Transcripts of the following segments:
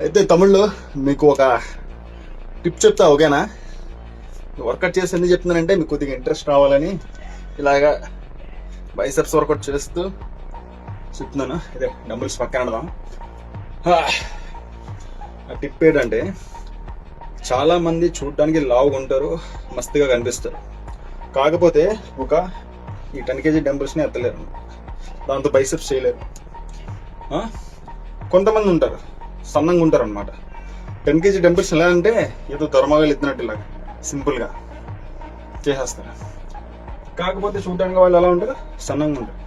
అయితే తమిళ్లో మీకు ఒక టిప్ చెప్తా, ఓకేనా? వర్కౌట్ చేసి ఎందుకు చెప్తున్నానంటే మీకు కొద్దిగా ఇంట్రెస్ట్ రావాలని ఇలాగా బైసెప్స్ వర్కౌట్ చేస్తూ చెప్తున్నాను. ఇదే డంబుల్స్ పక్కన పెడదాం. ఆ టిప్ ఏంటంటే, చాలా మంది చూడడానికి లావుగా ఉంటారు, మస్తుగా కనిపిస్తారు, కాకపోతే ఈ 10 kg డంబుల్స్ని ఎత్తలేరు, దాంతో బైసెప్స్ చేయలేరు. కొంతమంది ఉంటారు సన్నంగా ఉంటారు అనమాట. 10 kg డంబుల్స్ ఎలా అంటే ఏదో ధర్మగాలు ఎత్తినట్టు ఇలాగా సింపుల్గా చేసేస్తారు, కాకపోతే చూడడానికి వాళ్ళు ఎలా ఉంటారు, సన్నంగా ఉంటారు.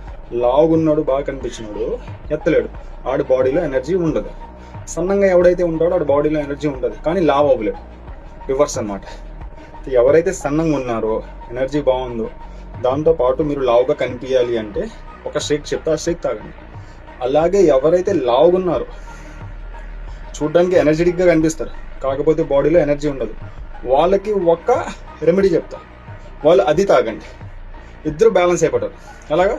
లావుగా ఉన్నాడు, బాగా కనిపించినాడు, ఎత్తలేడు, ఆడి బాడీలో ఎనర్జీ ఉండదు. సన్నంగా ఎవడైతే ఉంటాడో ఆడి బాడీలో ఎనర్జీ ఉంటుంది, కానీ లావు అవ్వలేడు. రివర్స్ అనమాట. ఎవరైతే సన్నంగా ఉన్నారో, ఎనర్జీ బాగుందో, దాంతోపాటు మీరు లావుగా కనిపించాలి అంటే ఒక షేక్ చెప్తా, ఆ షేక్ తాగండి. అలాగే ఎవరైతే లావుగా ఉన్నారో, చూడడానికి ఎనర్జెటిక్గా కనిపిస్తారు, కాకపోతే బాడీలో ఎనర్జీ ఉండదు, వాళ్ళకి ఒక రెమెడీ చెప్తా, వాళ్ళు అది తాగండి. ఇద్దరు బ్యాలెన్స్ అయిపోతారు. అలాగా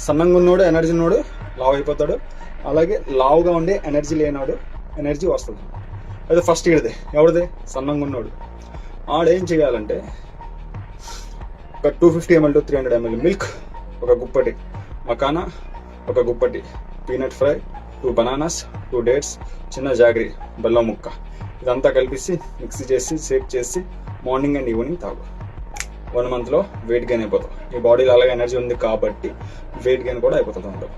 సన్నంగా ఉన్నోడు ఎనర్జీ ఉన్నోడు లావు అయిపోతాడు, అలాగే లావుగా ఉండే ఎనర్జీ లేనాడు ఎనర్జీ వస్తుంది. అది ఫస్ట్ ఇడిదే. ఎవరిదే? సన్నంగా ఉన్నోడు. ఆడేం చేయాలంటే ఒక 250 ml to 300 ml మిల్క్, ఒక గుప్పటి మకానా, ఒక గుప్పటి పీనట్ ఫ్రై, 2 బనానాస్, 2 డేట్స్, చిన్న జాగరి, బెల్లం ముక్క, ఇదంతా కలిపేసి మిక్సీ చేసి షేక్ చేసి మార్నింగ్ అండ్ ఈవినింగ్ తాగు. 1 monthలో వెయిట్ గెయిన్ అయిపోతాం. ఈ బాడీలో అలాగే ఎనర్జీ ఉంది కాబట్టి వెయిట్ గెయిన్ కూడా అయిపోతుంది అందులో.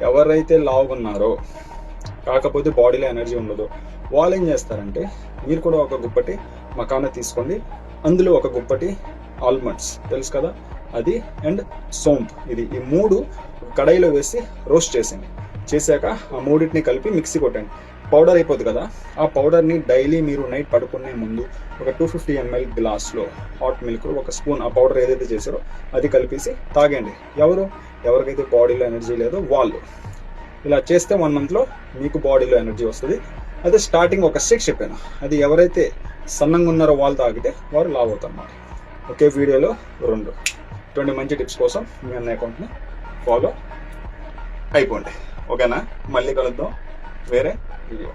ఎవరైతే లావుగా ఉన్నారో, కాకపోతే బాడీలో ఎనర్జీ ఉండదు, వాళ్ళు ఏం చేస్తారంటే, మీరు కూడా ఒక గుప్పటి మకానా తీసుకోండి, అందులో ఒక గుప్పటి ఆల్మండ్స్ తెలుసు కదా, అది అండ్ సోంపు, ఈ 3 కడాయిలో వేసి రోస్ట్ చేసింది. చేశాక ఆ 3టిని కలిపి మిక్సీ కొట్టండి, పౌడర్ అయిపోతుంది కదా. ఆ పౌడర్ని డైలీ మీరు నైట్ పడుకునే ముందు ఒక 250 ml గ్లాస్లో హాట్ మిల్క్, 1 స్పూన్ ఆ పౌడర్ ఏదైతే చేశారో అది కలిపేసి తాగండి. ఎవరికైతే బాడీలో ఎనర్జీ లేదో వాళ్ళు. ఇలా చేస్తే 1 monthలో మీకు బాడీలో ఎనర్జీ వస్తుంది. అదే స్టార్టింగ్ ఒక షేక్ చెప్పాను, అది ఎవరైతే సన్నంగా ఉన్నారో వాళ్ళు తాగితే వారు లావు అవుతారు అన్నమాట. ఒకే వీడియోలో 2 ఇటువంటి మంచి టిప్స్ కోసం మీ అన్న అకౌంట్ని ఫాలో అయిపోండి, ఓకేనా? మళ్ళీ కలుద్దాం వేరే వీడియో.